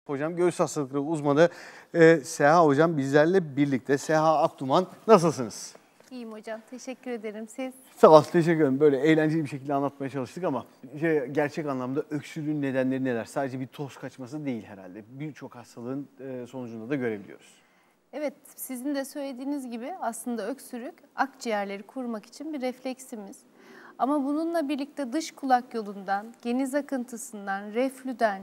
Hocam göğüs hastalıkları uzmanı Seha Hocam bizlerle birlikte. Seha Akduman, nasılsınız? İyiyim hocam, teşekkür ederim. Siz? Sağ ol, teşekkür ederim. Böyle eğlenceli bir şekilde anlatmaya çalıştık ama gerçek anlamda öksürüğün nedenleri neler? Sadece bir toz kaçması değil herhalde. Birçok hastalığın sonucunda da görebiliyoruz. Evet, sizin de söylediğiniz gibi aslında öksürük akciğerleri korumak için bir refleksimiz. Ama bununla birlikte dış kulak yolundan, geniz akıntısından, reflüden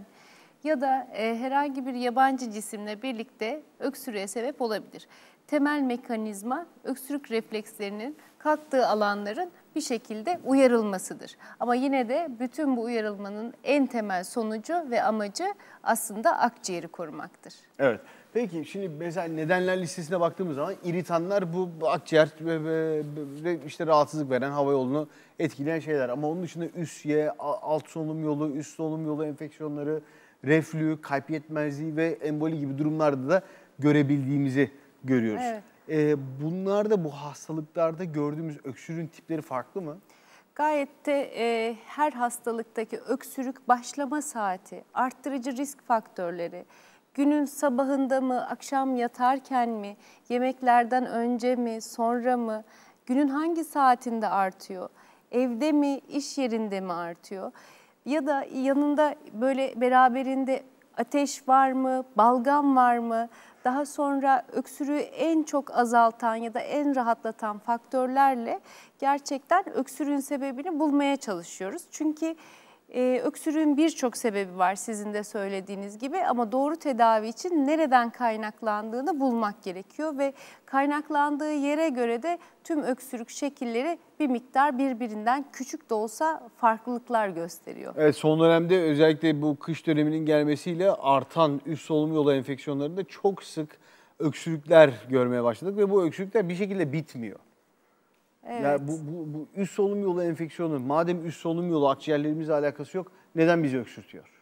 ya da herhangi bir yabancı cisimle birlikte öksürüğe sebep olabilir. Temel mekanizma öksürük reflekslerinin kalktığı alanların bir şekilde uyarılmasıdır. Ama yine de bütün bu uyarılmanın en temel sonucu ve amacı aslında akciğeri korumaktır. Evet. Peki şimdi mesela nedenler listesine baktığımız zaman iritanlar bu akciğer ve işte rahatsızlık veren, hava yolunu etkileyen şeyler. Ama onun dışında üst alt solunum yolu, üst solunum yolu enfeksiyonları, reflü, kalp yetmezliği ve emboli gibi durumlarda da görebildiğimizi görüyoruz. Evet. Bunlarda, bu hastalıklarda gördüğümüz öksürüğün tipleri farklı mı? Gayet de her hastalıktaki öksürük başlama saati, arttırıcı risk faktörleri, günün sabahında mı, akşam yatarken mi, yemeklerden önce mi, sonra mı, günün hangi saatinde artıyor, evde mi, iş yerinde mi artıyor ya da yanında böyle beraberinde ateş var mı, balgam var mı, daha sonra öksürüğü en çok azaltan ya da en rahatlatan faktörlerle gerçekten öksürüğün sebebini bulmaya çalışıyoruz. Çünkü öksürüğün birçok sebebi var sizin de söylediğiniz gibi ama doğru tedavi için nereden kaynaklandığını bulmak gerekiyor ve kaynaklandığı yere göre de tüm öksürük şekilleri bir miktar birbirinden küçük de olsa farklılıklar gösteriyor. Evet, son dönemde özellikle bu kış döneminin gelmesiyle artan üst solunum yolu enfeksiyonlarında çok sık öksürükler görmeye başladık ve bu öksürükler bir şekilde bitmiyor. Evet. Yani bu üst solunum yolu enfeksiyonu, madem üst solunum yolu akciğerlerimizle alakası yok, neden bizi öksürtüyor?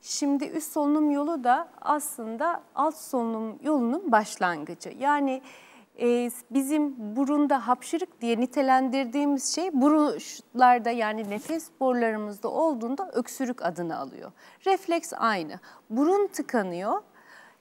Şimdi üst solunum yolu da aslında alt solunum yolunun başlangıcı. Yani bizim burunda hapşırık diye nitelendirdiğimiz şey burunlarda yani nefes borularımızda olduğunda öksürük adını alıyor. Refleks aynı. Burun tıkanıyor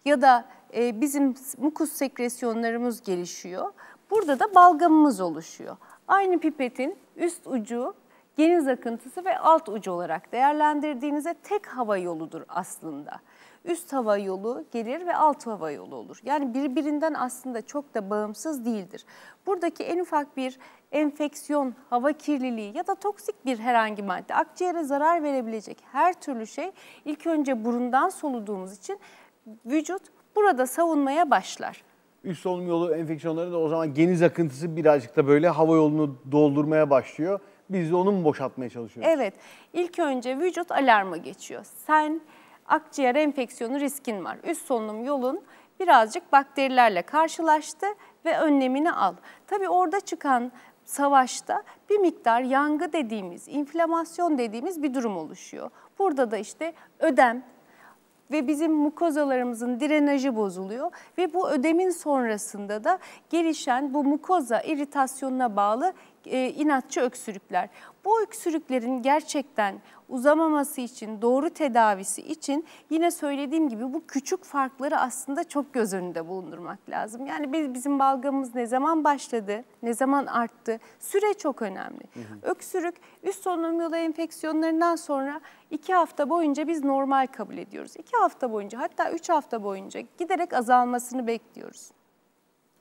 ya da bizim mukus sekresyonlarımız gelişiyor. Burada da balgamımız oluşuyor. Aynı pipetin üst ucu, geniz akıntısı ve alt ucu olarak değerlendirdiğinizde tek hava yoludur aslında. Üst hava yolu gelir ve alt hava yolu olur. Yani birbirinden aslında çok da bağımsız değildir. Buradaki en ufak bir enfeksiyon, hava kirliliği ya da toksik bir herhangi madde, akciğere zarar verebilecek her türlü şey ilk önce burundan soluduğumuz için vücut burada savunmaya başlar. Üst solunum yolu enfeksiyonları da o zaman geniz akıntısı birazcık da böyle hava yolunu doldurmaya başlıyor. Biz de onu mu boşaltmaya çalışıyoruz? Evet, ilk önce vücut alarma geçiyor. Sen akciğer enfeksiyonu riskin var. Üst solunum yolun birazcık bakterilerle karşılaştı ve önlemini al. Tabii orada çıkan savaşta bir miktar yangı dediğimiz, inflamasyon dediğimiz bir durum oluşuyor. Burada da işte ödem ve bizim mukozalarımızın drenajı bozuluyor ve bu ödemin sonrasında da gelişen bu mukoza iritasyonuna bağlı inatçı öksürükler. Bu öksürüklerin gerçekten uzamaması için, doğru tedavisi için yine söylediğim gibi bu küçük farkları aslında çok göz önünde bulundurmak lazım. Yani bizim balgamımız ne zaman başladı, ne zaman arttı, süre çok önemli. Öksürük üst solunum yolu enfeksiyonlarından sonra 2 hafta boyunca biz normal kabul ediyoruz. 2 hafta boyunca hatta 3 hafta boyunca giderek azalmasını bekliyoruz.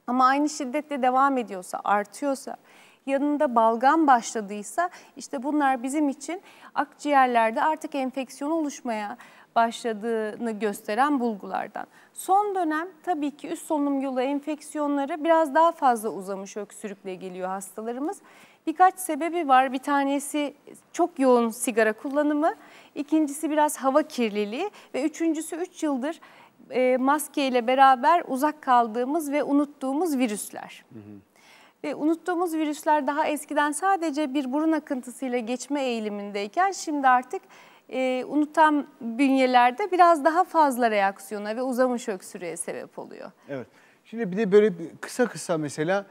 Ama aynı şiddetle devam ediyorsa, artıyorsa, yanında balgam başladıysa işte bunlar bizim için akciğerlerde artık enfeksiyon oluşmaya başladığını gösteren bulgulardan. Son dönem tabii ki üst solunum yolu enfeksiyonları biraz daha fazla uzamış öksürükle geliyor hastalarımız. Birkaç sebebi var. Bir tanesi çok yoğun sigara kullanımı, ikincisi biraz hava kirliliği ve üçüncüsü 3 yıldır maskeyle beraber uzak kaldığımız ve unuttuğumuz virüsler. Ve unuttuğumuz virüsler daha eskiden sadece bir burun akıntısıyla geçme eğilimindeyken şimdi artık unutan bünyelerde biraz daha fazla reaksiyona ve uzamış öksürüğe sebep oluyor. Evet. Şimdi bir de böyle kısa kısa mesela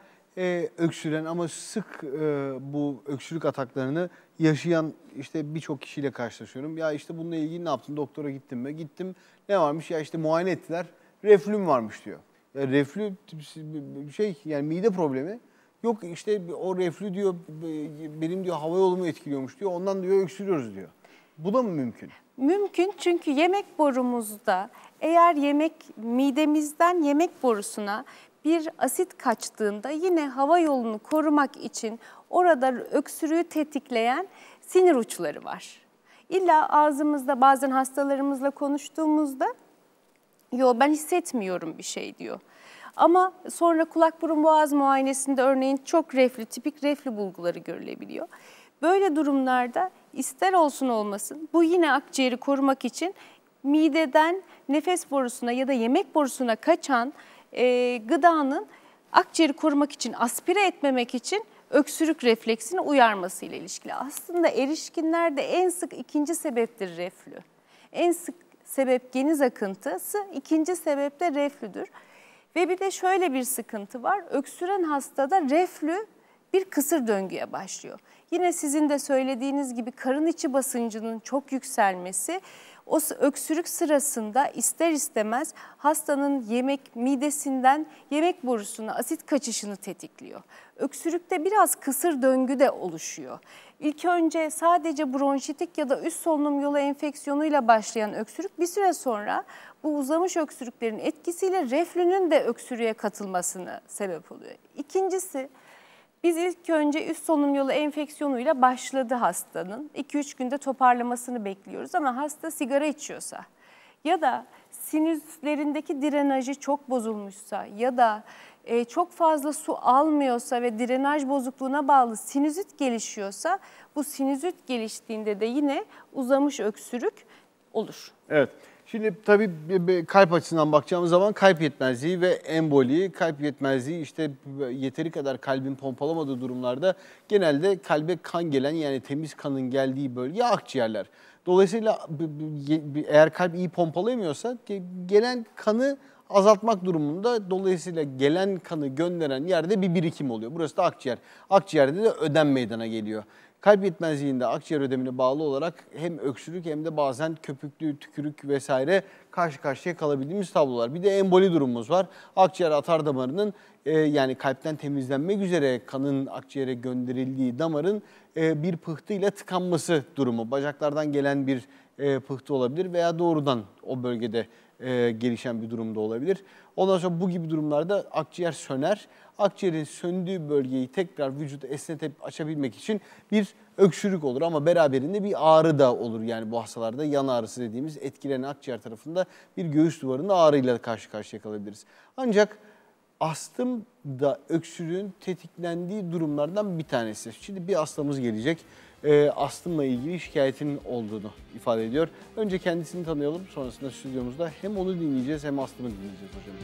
öksüren ama sık bu öksürük ataklarını yaşayan işte birçok kişiyle karşılaşıyorum. Ya işte bununla ilgili ne yaptın? Doktora gittim mi? Gittim. Ne varmış? Ya işte muayene ettiler. Reflüm varmış diyor. Ya reflü yani mide problemi. Yok işte o reflü diyor benim diyor hava yolumu etkiliyormuş diyor. Ondan diyor öksürüyoruz diyor. Bu da mı mümkün? Mümkün, çünkü yemek borumuzda eğer midemizden yemek borusuna bir asit kaçtığında yine hava yolunu korumak için orada öksürüğü tetikleyen sinir uçları var. İlla ağzımızda bazen hastalarımızla konuştuğumuzda "Yo, ben hissetmiyorum bir şey" diyor. Ama sonra kulak burun boğaz muayenesinde örneğin çok tipik reflü bulguları görülebiliyor. Böyle durumlarda ister olsun olmasın bu yine akciğeri korumak için mideden nefes borusuna ya da yemek borusuna kaçan gıdanın akciğeri korumak için, aspire etmemek için öksürük refleksini uyarmasıyla ilişkili. Aslında erişkinlerde en sık ikinci sebeptir reflü. En sık sebep geniz akıntısı, ikinci sebep de reflüdür. Ve bir de şöyle bir sıkıntı var. Öksüren hastada reflü bir kısır döngüye başlıyor. Yine sizin de söylediğiniz gibi karın içi basıncının çok yükselmesi, o öksürük sırasında ister istemez hastanın midesinden yemek borusuna asit kaçışını tetikliyor. Öksürükte biraz kısır döngü de oluşuyor. İlk önce sadece bronşitik ya da üst solunum yolu enfeksiyonuyla başlayan öksürük bir süre sonra bu uzamış öksürüklerin etkisiyle reflünün de öksürüğe katılmasına sebep oluyor. İkincisi, biz ilk önce üst solunum yolu enfeksiyonuyla başladı hastanın. 2-3 günde toparlamasını bekliyoruz ama hasta sigara içiyorsa ya da sinüslerindeki drenajı çok bozulmuşsa ya da çok fazla su almıyorsa ve drenaj bozukluğuna bağlı sinüzit gelişiyorsa, bu sinüzit geliştiğinde de yine uzamış öksürük olur. Evet. Şimdi tabii kalp açısından bakacağımız zaman kalp yetmezliği ve emboli, kalp yetmezliği işte yeteri kadar kalbin pompalamadığı durumlarda genelde kalbe kan gelen, yani temiz kanın geldiği bölge akciğerler. Dolayısıyla eğer kalp iyi pompalayamıyorsa gelen kanı azaltmak durumunda, dolayısıyla gelen kanı gönderen yerde bir birikim oluyor. Burası da akciğer. Akciğerde de ödem meydana geliyor. Kalp yetmezliğinde akciğer ödemine bağlı olarak hem öksürük hem de bazen köpüklü, tükürük vesaire karşı karşıya kalabildiğimiz tablolar. Bir de emboli durumumuz var. Akciğer atar damarının yani kalpten temizlenmek üzere kanın akciğere gönderildiği damarın bir pıhtıyla tıkanması durumu. Bacaklardan gelen bir pıhtı olabilir veya doğrudan o bölgede gelişen bir durumda olabilir. Ondan sonra bu gibi durumlarda akciğer söner. Akciğerin söndüğü bölgeyi tekrar vücut esnetip açabilmek için bir öksürük olur ama beraberinde bir ağrı da olur. Yani bu hastalarda yan ağrısı dediğimiz etkilenen akciğer tarafında bir göğüs duvarında ağrıyla karşı karşıya kalabiliriz. Ancak astım da öksürüğün tetiklendiği durumlardan bir tanesi. Şimdi bir hastamız gelecek. Astımla ilgili şikayetin olduğunu ifade ediyor. Önce kendisini tanıyalım, sonrasında stüdyomuzda hem onu dinleyeceğiz hem astımı dinleyeceğiz hocam.